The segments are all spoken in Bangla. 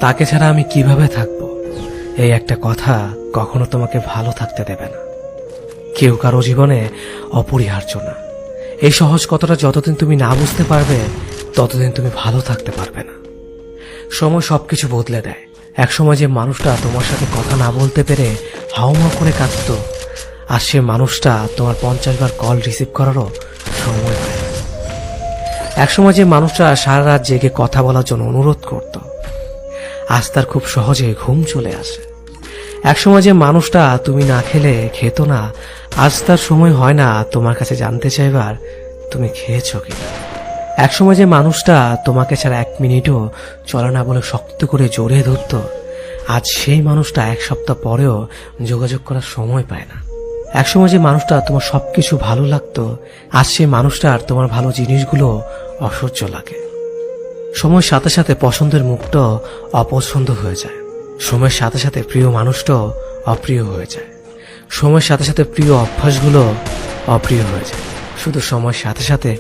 তাকে ছাড়া আমি কিভাবে থাকবো, এই একটা কথা কখনো তোমাকে ভালো থাকতে দেবে না। কেউ কারো জীবনে অপরিহার্য না। এই সহজ কথাটা যতদিন তুমি না বুঝতে পারবে, ততদিন তুমি ভালো থাকতে পারবে না। সময় সবকিছু বদলে দেয়। একসময় যে মানুষটা তোমার সাথে কথা না বলতে পেরে হাউমাউ করে কাঁদতো, আর সে মানুষটা তোমার 50 বার কল রিসিভ করারও সময় পায় না। একসময় যে মানুষটা সারা রাত জেগে কথা বলার জন্য অনুরোধ করত, আজ তার খুব সহজে ঘুম চলে আসে। একসময় যে মানুষটা তুমি না খেলে খেত না, আজ তার সময় হয় না তোমার কাছে জানতে চাইবার তুমি খেয়েছ কিনা। একসময় যে মানুষটা তোমাকে ছাড়া 1 মিনিটও চলে না বলে শক্ত করে জড়িয়ে ধরত, আজ সেই মানুষটা 1 সপ্তাহ পরেও যোগাযোগ করার সময় পায় না। একসময় যে মানুষটা তোমার সবকিছু ভালো লাগতো, আজ সেই মানুষটার তোমার ভালো জিনিসগুলো অসহ্য লাগে। সময়ের সাথে সাথে পছন্দের মুখটা অপছন্দ হয়ে যায়। সময়ের সাথে সাথে প্রিয় মানুষটাও অপ্রিয় হয়ে যায়। সময়ের সাথে সাথে প্রিয় অভ্যাসগুলো অপ্রিয় হয়ে যায়। শুধু সময়ের সাথে সাথে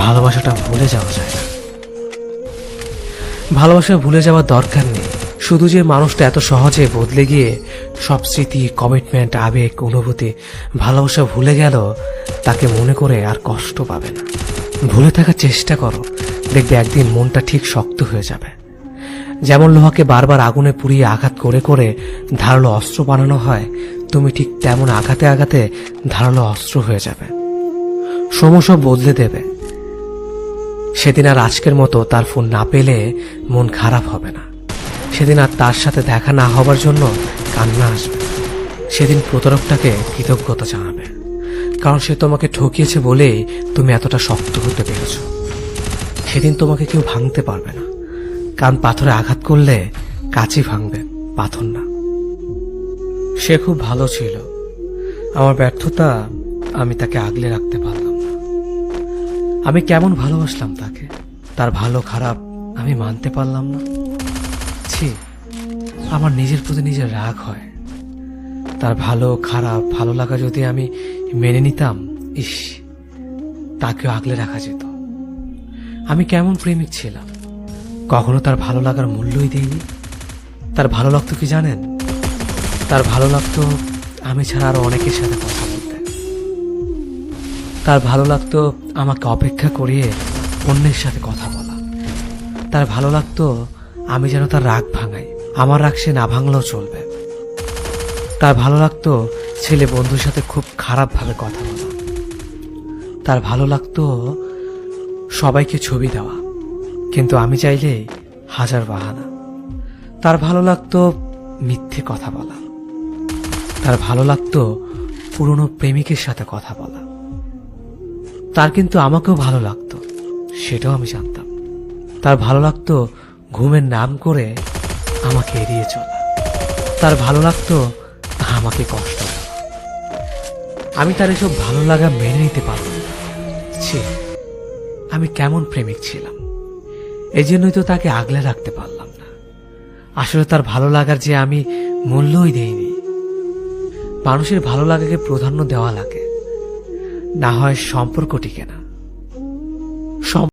ভালোবাসাটা ভুলে যাওয়া যায় না। ভালোবাসা ভুলে যাওয়ার দরকার নেই। শুধু যে মানুষটা এত সহজে বদলে গিয়ে সব স্মৃতি, কমিটমেন্ট, আবেগ, অনুভূতি, ভালোবাসা ভুলে গেল, তাকে মনে করে আর কষ্ট পাবে না। ভুলে থাকার চেষ্টা করো, দেখবে একদিন মনটা ঠিক শক্ত হয়ে যাবে। যেমন লোহাকে বারবার আগুনে পুড়িয়ে আঘাত করে করে ধারালো অস্ত্র বানানো হয়, তুমি ঠিক তেমন আঘাতে আঘাতে ধারালো অস্ত্র হয়ে যাবে। সময় সব বদলে দেবে। সেদিন আর আজকের মতো তার ফোন না পেলে মন খারাপ হবে না। সেদিন আর তার সাথে দেখা না হবার জন্য কান্না আসবে। সেদিন প্রতারকটাকে কৃতজ্ঞতা জানাবে, কারণ সে তোমাকে ঠকিয়েছে বলেই তুমি এতটা শক্ত হতে পেরেছ। সেদিন তোমাকে কেউ ভাঙতে পারবে না, কারণ পাথরে আঘাত করলে কাঁচি ভাঙবে, পাথর না। সে খুব ভালো ছিল। আমার ব্যর্থতা, আমি তাকে আগলে রাখতে পারলাম না। আমি কেমন ভালোবাসলাম তাকে, তার ভালো খারাপ আমি মানতে পারলাম না। ছি, আমার নিজের প্রতি নিজের রাগ হয়। তার ভালো খারাপ ভালো লাগা যদি আমি মেনে নিতাম, ইস, তাকেও আগলে রাখা যেত। আমি কেমন প্রেমিক ছিলাম, কখনো তার ভালো লাগার মূল্যই দিইনি। তার ভালো লাগতো কি জানেন? তার ভালো লাগতো আমি ছাড়া আরো অনেকের সাথে কথা বলতে। তার ভালো লাগতো আমাকে অপেক্ষা করিয়ে অন্যের সাথে কথা বলা। তার ভালো লাগতো আমি যেন তার রাগ ভাঙাই, আমার রাগ সে না ভাঙলেও চলবে। তার ভালো লাগতো ছেলে বন্ধুর সাথে খুব খারাপ ভাবে কথা বলা। তার ভালো লাগতো সবাইকে ছবি দেওয়া, কিন্তু আমি চাইলে 1000 বাহানা। তার ভালো লাগতো মিথ্যে কথা বলা। তার ভালো লাগতো পুরনো প্রেমিকের সাথে কথা বলা। তার কিন্তু আমাকেও ভালো লাগতো, সেটাও আমি জানতাম। তার ভালো লাগতো ঘুমের নাম করে আমাকে এড়িয়ে চলা। তার ভালো লাগতো আমাকে কষ্ট দেওয়া। আমি তার এসব ভালো লাগা মেনে নিতে পারলাম না। ছি, আমি কেমন প্রেমিক ছিলাম। এই জন্যই তো তাকে আগলে রাখতে পারলাম না। আসলে তার ভালো লাগার যে আমি মূল্যই দেইনি। মানুষের ভালো লাগাকে প্রাধান্য দেওয়া লাগে, না হয় সম্পর্ক টিকে না।